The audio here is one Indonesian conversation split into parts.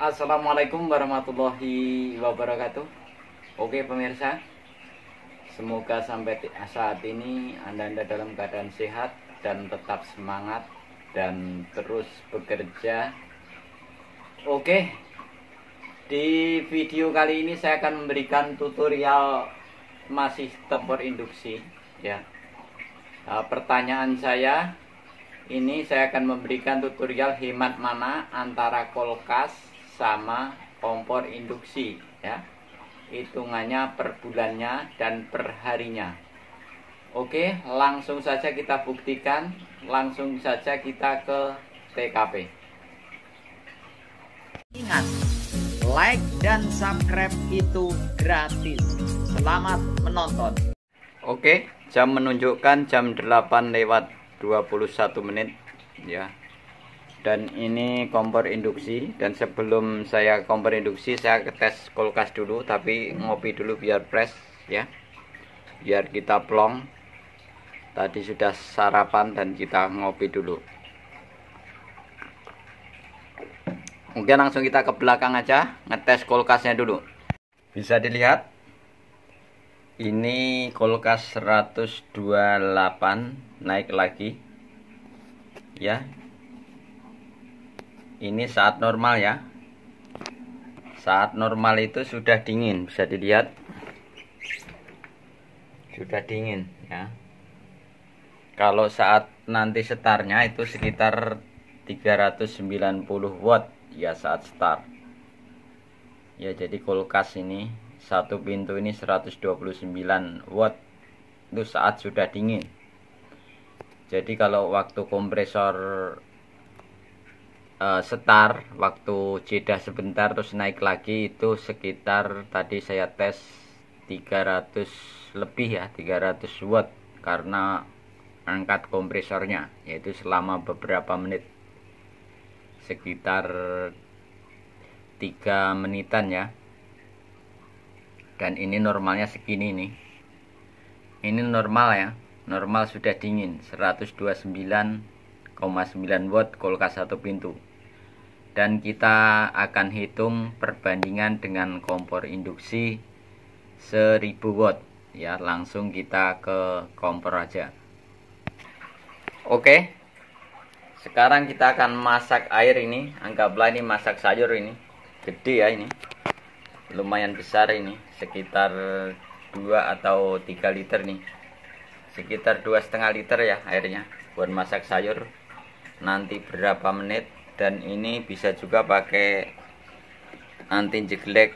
Assalamualaikum warahmatullahi wabarakatuh. Oke pemirsa, semoga sampai saat ini Anda dalam keadaan sehat dan tetap semangat dan terus bekerja. Oke, di video kali ini saya akan memberikan tutorial masih tempur induksi ya. Pertanyaan saya ini, saya akan memberikan tutorial hemat mana antara kulkas sama kompor induksi ya, hitungannya per bulannya dan per harinya. Oke, langsung saja kita buktikan, langsung saja kita ke TKP. Ingat, like dan subscribe itu gratis. Selamat menonton. Oke, jam menunjukkan jam 8:21 ya. Dan ini kompor induksi, dan sebelum saya kompor induksi saya tes kulkas dulu, tapi ngopi dulu biar fresh ya, biar kita plong. Tadi sudah sarapan dan kita ngopi dulu. Mungkin langsung kita ke belakang aja ngetes kulkasnya dulu. Bisa dilihat ini kulkas 128 naik lagi ya. Ini saat normal ya. Saat normal itu sudah dingin, bisa dilihat. Sudah dingin ya. Kalau saat nanti startnya itu sekitar 390 watt ya saat start. Ya, jadi kulkas ini satu pintu ini 129 watt itu saat sudah dingin. Jadi kalau waktu kompresor start, waktu jeda sebentar terus naik lagi, itu sekitar tadi saya tes 300 lebih ya, 300 watt karena angkat kompresornya, yaitu selama beberapa menit, sekitar 3 menitan ya. Dan ini normalnya segini nih. Ini normal ya, normal sudah dingin 129,9 watt kulkas satu pintu. Dan kita akan hitung perbandingan dengan kompor induksi 1000 watt ya. Langsung kita ke kompor aja. Oke, sekarang kita akan masak air ini. Anggaplah ini masak sayur, ini gede ya, ini lumayan besar, ini sekitar 2 atau 3 liter nih, sekitar 2,5 liter ya airnya buat masak sayur. Nanti berapa menit. Dan ini bisa juga pakai anti jeglek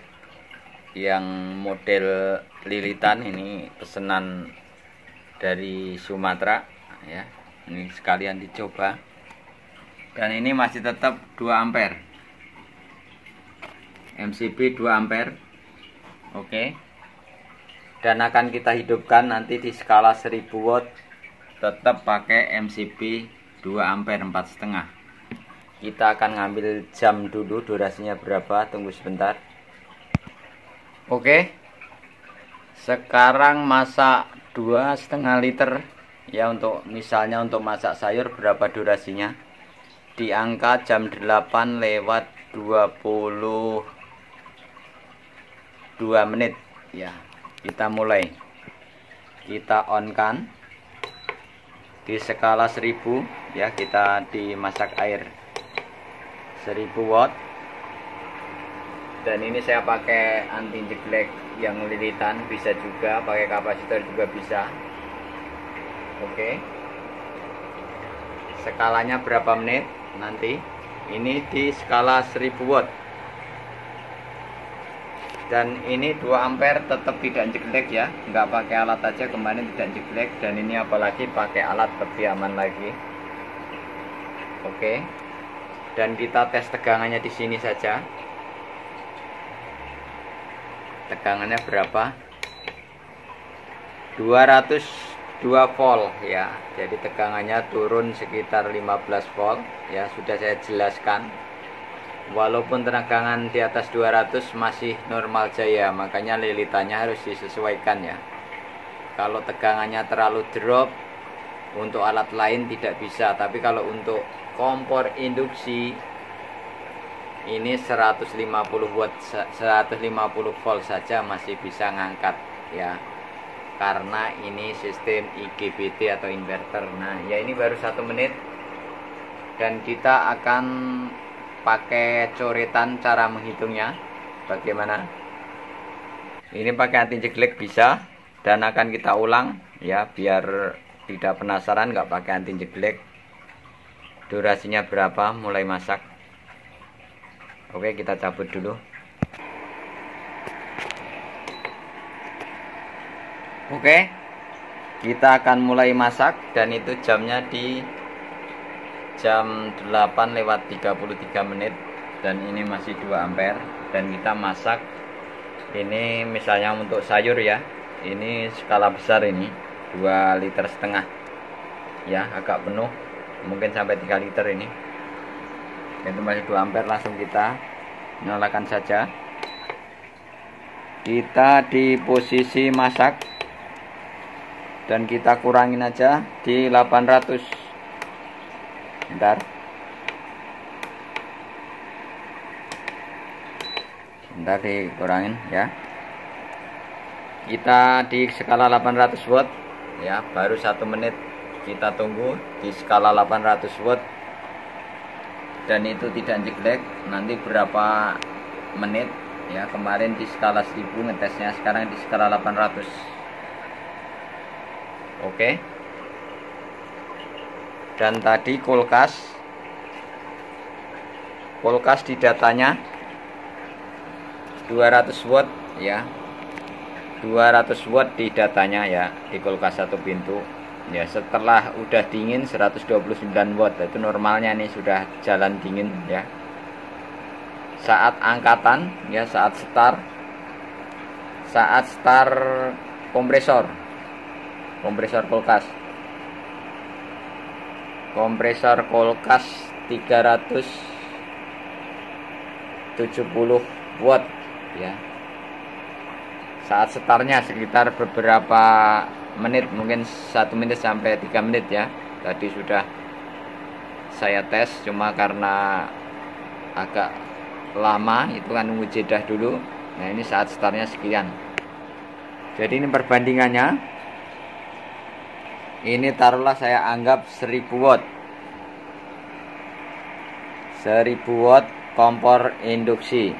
yang model lilitan, ini pesanan dari Sumatera ya. Ini sekalian dicoba. Dan ini masih tetap 2 ampere, MCB 2 ampere. Oke, dan akan kita hidupkan nanti di skala 1000 watt, tetap pakai MCB 2 ampere 4,5. Kita akan ngambil jam dulu, durasinya berapa, tunggu sebentar. Oke, sekarang masak 2,5 liter ya. Untuk misalnya untuk masak sayur berapa durasinya, di angka jam 8:22 menit ya. Kita mulai, kita on kan di skala 1000 ya. Kita dimasak air 1000 watt. Dan ini saya pakai anti jeglek yang lilitan, bisa juga pakai kapasitor juga bisa. Oke, skalanya berapa menit nanti. Ini di skala 1000 watt. Dan ini 2 ampere tetap tidak jeglek ya, nggak pakai alat aja kemarin tidak jeglek. Dan ini apalagi pakai alat lebih aman lagi. Oke, dan kita tes tegangannya di sini saja. Tegangannya berapa? 202 volt ya. Jadi tegangannya turun sekitar 15 volt ya, sudah saya jelaskan. Walaupun tegangan di atas 200 masih normal jaya, makanya lilitannya harus disesuaikan ya. Kalau tegangannya terlalu drop, untuk alat lain tidak bisa. Tapi kalau untuk kompor induksi ini 150 watt 150 volt saja masih bisa ngangkat ya, karena ini sistem IGBT atau inverter. Nah ya, ini baru 1 menit dan kita akan pakai coretan cara menghitungnya. Bagaimana? Ini pakai anti jeglek bisa, dan akan kita ulang ya, biar tidak penasaran nggak pakai anti jeglek. Durasinya berapa mulai masak? Oke, kita cabut dulu. Oke, kita akan mulai masak, dan itu jamnya di jam 8:33 menit, dan ini masih 2 ampere. Dan kita masak ini misalnya untuk sayur ya, ini skala besar, ini 2,5 liter ya, agak penuh, mungkin sampai 3 liter ini. Itu masih 2 ampere. Langsung kita nyalakan saja. Kita di posisi masak dan kita kurangin aja di 800. Bentar dikurangin ya. Kita di skala 800 watt ya, baru 1 menit. Kita tunggu di skala 800 watt, dan itu tidak jeglek. Nanti berapa menit ya, kemarin di skala 1000 ngetesnya, sekarang di skala 800. Oke. Dan tadi kulkas di datanya 200 watt ya, 200 watt di datanya ya, di kulkas 1 pintu ya. Setelah udah dingin 129 watt, itu normalnya nih sudah jalan dingin ya. Saat angkatan ya, saat start kompresor kulkas 370 watt ya. Saat startnya sekitar beberapa menit, mungkin 1 menit sampai 3 menit ya. Tadi sudah saya tes, cuma karena agak lama itu kan nunggu jeda dulu. Nah ini saat startnya sekian. Jadi ini perbandingannya. Ini taruhlah saya anggap 1000 watt. 1000 watt kompor induksi.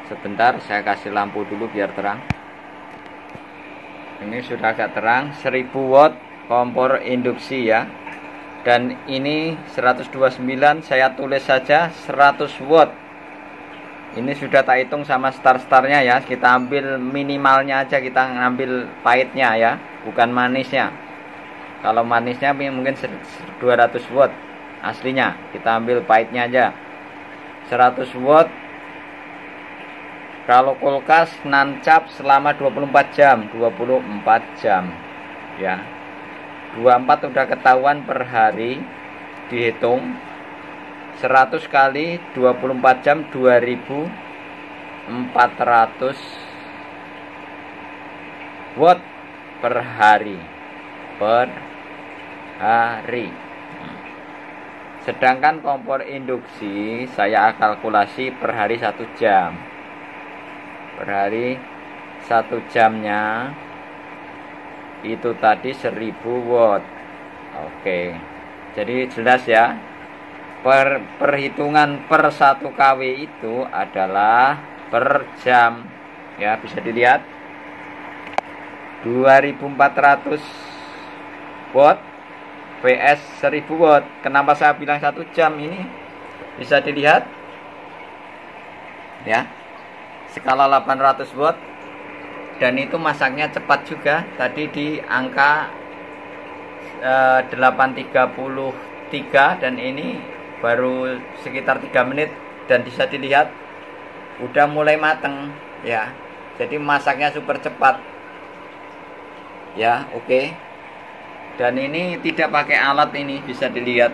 Sebentar saya kasih lampu dulu biar terang. Ini sudah agak terang. 1000 watt kompor induksi ya. Dan ini 129, saya tulis saja 100 watt. Ini sudah tak hitung sama startnya ya. Kita ambil minimalnya aja, kita ngambil pahitnya ya, bukan manisnya. Kalau manisnya mungkin 200 watt aslinya, kita ambil pahitnya aja. 100 watt. Kalau kulkas nancap selama 24 jam ya. 24 udah ketahuan per hari, dihitung 100 kali 24 jam 2400 watt per hari. Sedangkan kompor induksi saya kalkulasi per hari 1 jam. Per hari 1 jamnya itu tadi 1000 watt. Oke. Jadi jelas ya. Perhitungan per 1 kW itu adalah per jam ya, bisa dilihat 2400 watt vs 1000 watt. Kenapa saya bilang 1 jam? Ini bisa dilihat ya, skala 800 watt, dan itu masaknya cepat juga. Tadi di angka 8:33, dan ini baru sekitar 3 menit, dan bisa dilihat udah mulai mateng ya. Jadi masaknya super cepat ya. Oke. Dan ini tidak pakai alat, ini bisa dilihat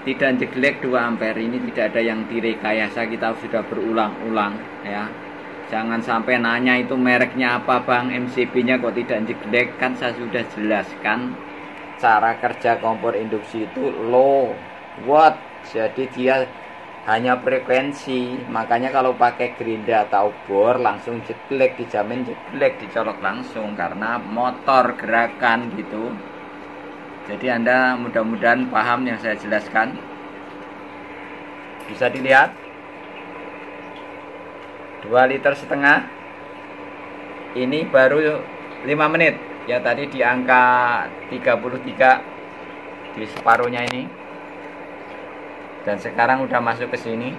tidak jeglek 2 ampere. Ini tidak ada yang direkayasa, kita sudah berulang-ulang ya. Jangan sampai nanya itu mereknya apa bang, MCB nya kok tidak jeglek, kan saya sudah jelaskan cara kerja kompor induksi itu low watt, jadi dia hanya frekuensi. Makanya kalau pakai gerinda atau bor langsung jeglek, dijamin jeglek, dicolok langsung karena motor gerakan gitu. Jadi Anda mudah-mudahan paham yang saya jelaskan. Bisa dilihat 2,5 liter. Ini baru 5 menit ya, tadi di angka 33 di separuhnya ini, dan sekarang udah masuk ke sini.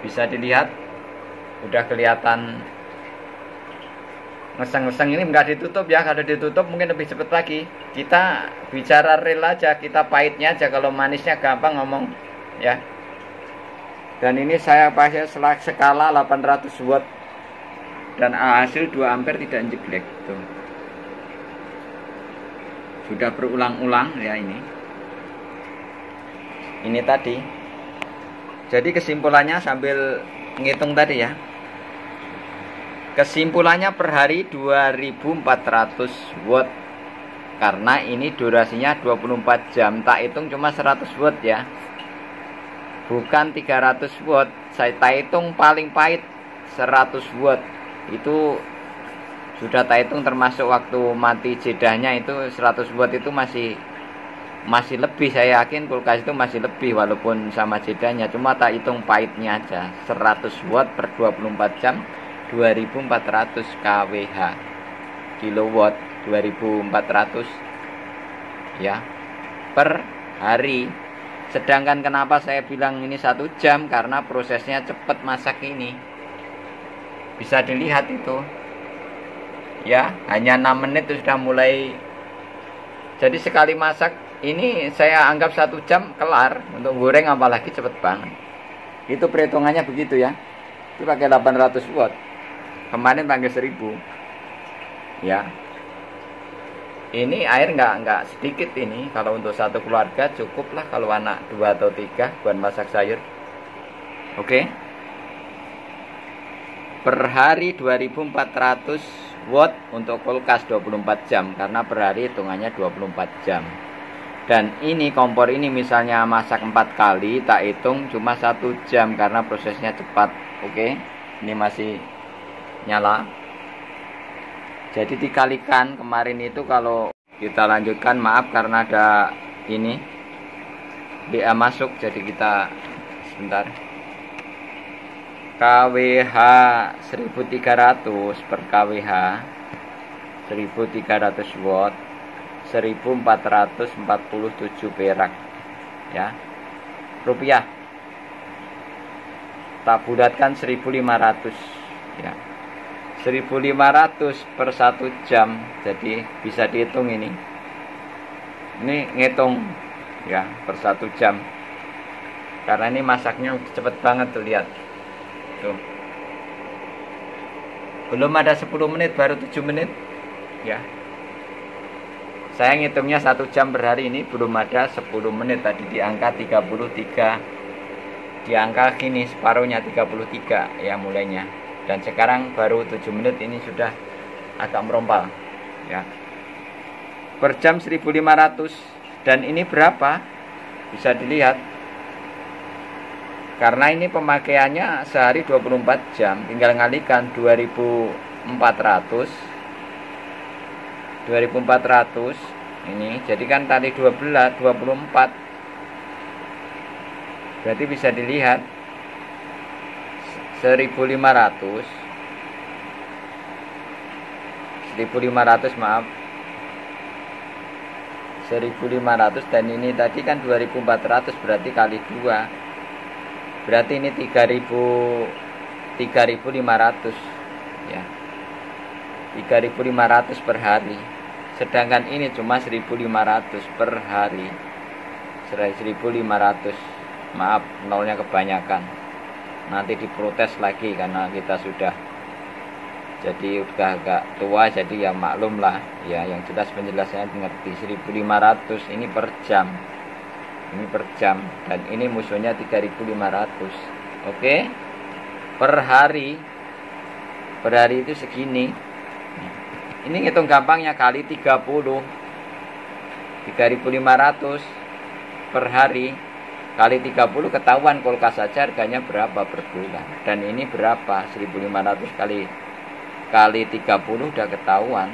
Bisa dilihat udah kelihatan ngeseng-ngeseng. Ini enggak ditutup ya, kalau ditutup mungkin lebih cepat lagi. Kita bicara real aja, kita pahitnya aja, kalau manisnya gampang ngomong ya. Dan ini saya pakai skala 800 watt dan hasil 2 ampere tidak jeglek tuh. Sudah berulang-ulang ya ini tadi. Jadi kesimpulannya sambil ngitung tadi ya, kesimpulannya per hari 2400 watt karena ini durasinya 24 jam. Tak hitung cuma 100 watt ya, bukan 300 watt. Saya tak hitung paling pahit 100 watt. Itu sudah tak hitung termasuk waktu mati jedahnya, itu 100 watt itu masih lebih. Saya yakin kulkas itu masih lebih walaupun sama jedahnya, cuma tak hitung pahitnya aja. 100 watt per 24 jam 2400 kWh, kilowatt 2400 ya per hari. Sedangkan kenapa saya bilang ini 1 jam, karena prosesnya cepat masak ini. Bisa dilihat itu ya, hanya 6 menit itu sudah mulai. Jadi sekali masak ini saya anggap 1 jam kelar. Untuk goreng apalagi cepet banget. Itu perhitungannya begitu ya. Itu pakai 800 watt. Kemarin pakai 1000 ya. Ini air nggak sedikit ini. Kalau untuk satu keluarga cukup lah, kalau anak 2 atau 3 buat masak sayur. Oke. Per hari 2400 watt untuk kulkas 24 jam, karena per hari hitungannya 24 jam. Dan ini kompor ini misalnya masak 4 kali, tak hitung cuma 1 jam karena prosesnya cepat. Oke. Ini masih nyala. Jadi dikalikan kemarin itu, kalau kita lanjutkan, maaf karena ada ini WA masuk, jadi kita sebentar. KWH 1300 per KWH 1300 watt 1447 perak ya, rupiah. Tak bulatkan 1500 ya, 1500 per 1 jam. Jadi bisa dihitung ini ngitung ya per 1 jam, karena ini masaknya cepet banget tuh, lihat tuh. Belum ada 10 menit, baru 7 menit ya. Saya ngitungnya 1 jam per hari, ini belum ada 10 menit. Tadi di angka 33, di angka gini separuhnya 33 ya mulainya. Dan sekarang baru 7 menit, ini sudah agak merompal ya. Per jam 1500. Dan ini berapa? Bisa dilihat, karena ini pemakaiannya sehari 24 jam, tinggal ngalikan 2400 ini. Jadi kan tadi 24, berarti bisa dilihat 1500 maaf, 1500, dan ini tadi kan 2400, berarti kali 2, berarti ini 3500 ya, 3500 per hari. Sedangkan ini cuma 1500 per hari, 1500. Maaf, nolnya kebanyakan, nanti diprotes lagi karena kita sudah jadi udah agak tua, jadi ya maklum lah ya. Yang jelas penjelasannya ngerti. 1500 ini per jam, ini per jam, dan ini musuhnya 3500. Oke, per hari itu segini. Ini ngitung gampangnya kali 30 3.500 per hari kali 30 ketahuan kulkas saja harganya berapa per bulan. Dan ini berapa? 1.500 kali 30 udah ketahuan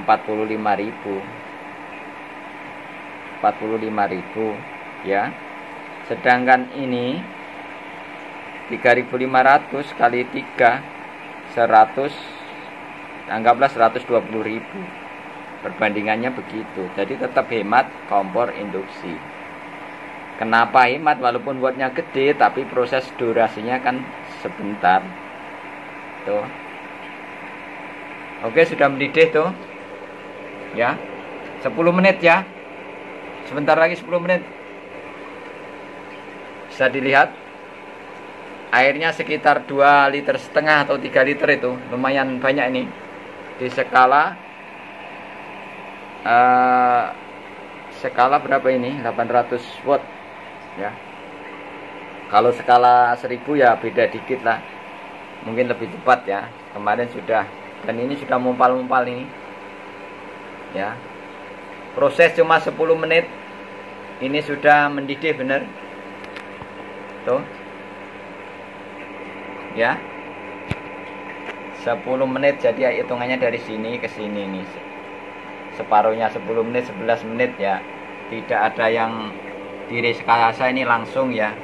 45.000 ya. Sedangkan ini 3.500 kali 3 100, anggaplah 120.000. Perbandingannya begitu. Jadi tetap hemat kompor induksi. Kenapa hemat? Walaupun wattnya gede, tapi proses durasinya kan sebentar. Tuh. Oke, sudah mendidih tuh. Ya. 10 menit ya. Sebentar lagi 10 menit. Bisa dilihat. Airnya sekitar 2,5 liter atau 3 liter itu. Lumayan banyak ini. Di skala berapa ini? 800 watt ya. Kalau skala 1000 ya beda dikit lah, mungkin lebih cepat ya. Kemarin sudah, dan ini sudah mumpal-mumpal ini ya. Proses cuma 10 menit ini sudah mendidih bener tuh ya. 10 menit, jadi hitungannya dari sini ke sini nih, separuhnya 10 menit, 11 menit ya. Tidak ada yang di rekayasa, ini langsung ya.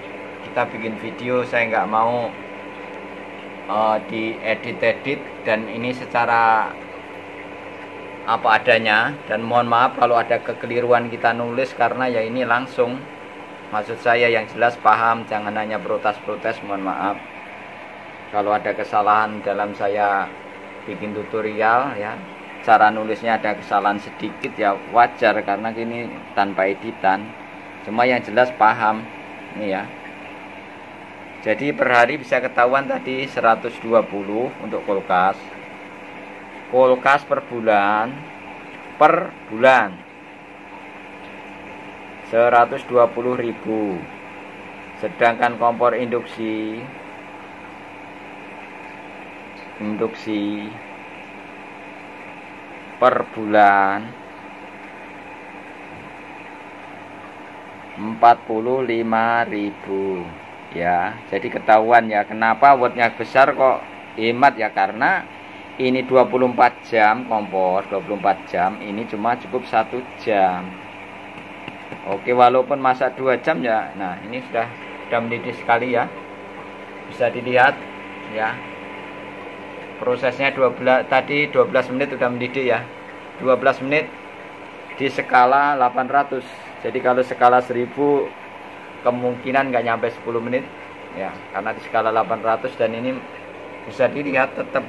Kita bikin video, saya nggak mau diedit-edit, dan ini secara apa adanya. Dan mohon maaf kalau ada kekeliruan kita nulis, karena ya ini langsung. Maksud saya yang jelas paham, jangan hanya protes-protes, mohon maaf. Kalau ada kesalahan dalam saya bikin tutorial ya, cara nulisnya ada kesalahan sedikit ya wajar, karena gini tanpa editan. Cuma yang jelas paham ini ya. Jadi per hari bisa ketahuan tadi 120 untuk kulkas. Kulkas per bulan 120.000. Sedangkan kompor induksi per bulan 45.000 ya. Jadi ketahuan ya kenapa wattnya besar kok hemat ya, karena ini 24 jam kompor, 24 jam, ini cuma cukup 1 jam. Oke, walaupun masak 2 jam ya. Nah, ini sudah mendidih sekali ya. Bisa dilihat ya. Prosesnya 12 menit sudah mendidih ya. 12 menit di skala 800. Jadi kalau skala 1000 kemungkinan nggak nyampe 10 menit ya, karena di skala 800. Dan ini bisa dilihat tetap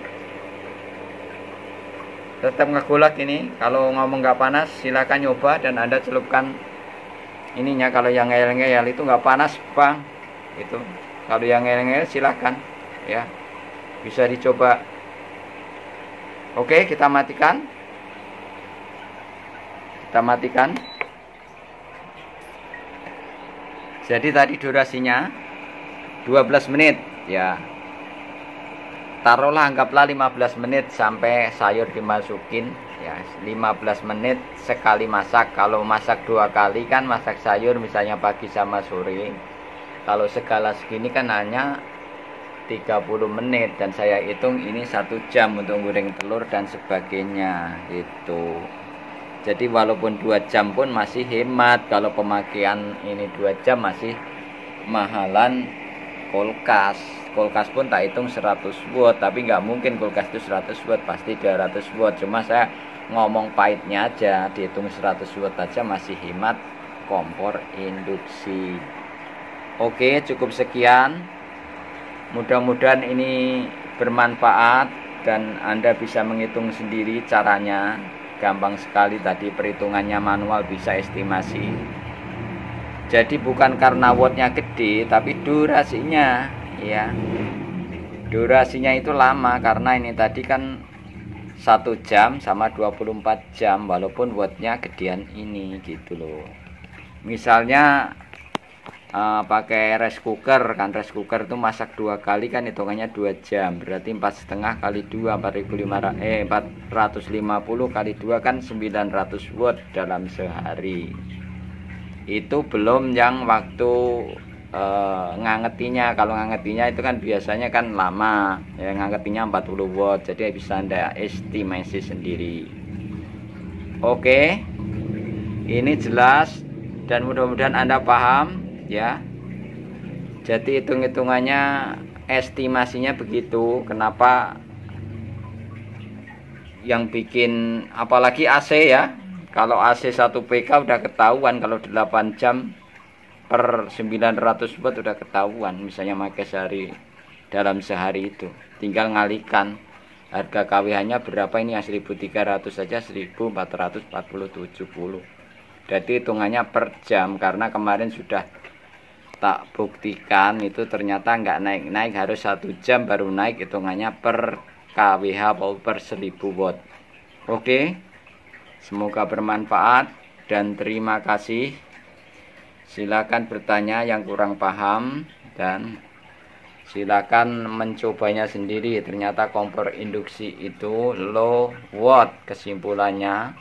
ngegolak ini. Kalau ngomong nggak panas silakan nyoba, dan Anda celupkan ininya. Kalau yang ngeyel-ngeyel itu nggak panas bang, itu kalau yang ngeyel-ngeyel silakan ya, bisa dicoba. Oke, kita matikan. Jadi tadi durasinya 12 menit ya. Taruhlah, anggaplah 15 menit sampai sayur dimasukin ya. 15 menit sekali masak. Kalau masak 2 kali kan masak sayur misalnya pagi sama sore. Kalau skala segini kan hanya 30 menit, dan saya hitung ini 1 jam untuk goreng telur dan sebagainya itu. Jadi walaupun 2 jam pun masih hemat. Kalau pemakaian ini 2 jam masih mahalan kulkas. Kulkas pun tak hitung 100 watt, tapi nggak mungkin kulkas itu 100 watt, pasti 200 watt. Cuma saya ngomong pahitnya aja, dihitung 100 watt aja masih hemat kompor induksi. Oke, cukup sekian. Mudah-mudahan ini bermanfaat dan Anda bisa menghitung sendiri caranya. Gampang sekali tadi, perhitungannya manual, bisa estimasi. Jadi bukan karena wattnya gede, tapi durasinya ya. Durasinya itu lama, karena ini tadi kan 1 jam sama 24 jam, walaupun wattnya gedean ini gitu loh. Misalnya pakai rice cooker kan, rice cooker itu masak 2 kali kan hitungannya 2 jam, berarti 4,5 kali 2 450 kali 2 kan 900 watt dalam sehari. Itu belum yang waktu ngangetinya. Kalau ngangetinya itu kan biasanya kan lama ya, ngangetinya 40 watt, jadi bisa Anda estimasi sendiri. Oke, ini jelas dan mudah-mudahan Anda paham ya. Jadi hitung-hitungannya, estimasinya begitu. Kenapa yang bikin, apalagi AC ya, kalau AC 1 PK udah ketahuan, kalau 8 jam per 900 watt udah ketahuan, misalnya pakai dalam sehari itu. Tinggal ngalikan harga KWH nya berapa, ini yang 1300 saja 1440-70. Jadi hitungannya per jam, karena kemarin sudah tak buktikan itu ternyata nggak naik-naik, harus 1 jam baru naik, hitungannya per KWH atau per 1000 watt. Oke, semoga bermanfaat dan terima kasih. Silakan bertanya yang kurang paham dan silakan mencobanya sendiri. Ternyata kompor induksi itu low watt, kesimpulannya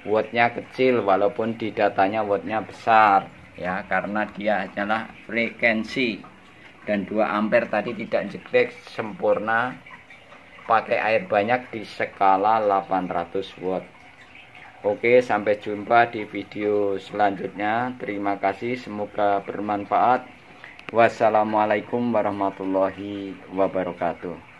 wattnya kecil walaupun di datanya wattnya besar ya, karena dia adalah frekuensi dan 2 ampere tadi tidak jeglek sempurna, pakai air banyak di skala 800 watt. Oke, sampai jumpa di video selanjutnya. Terima kasih, semoga bermanfaat. Wassalamualaikum warahmatullahi wabarakatuh.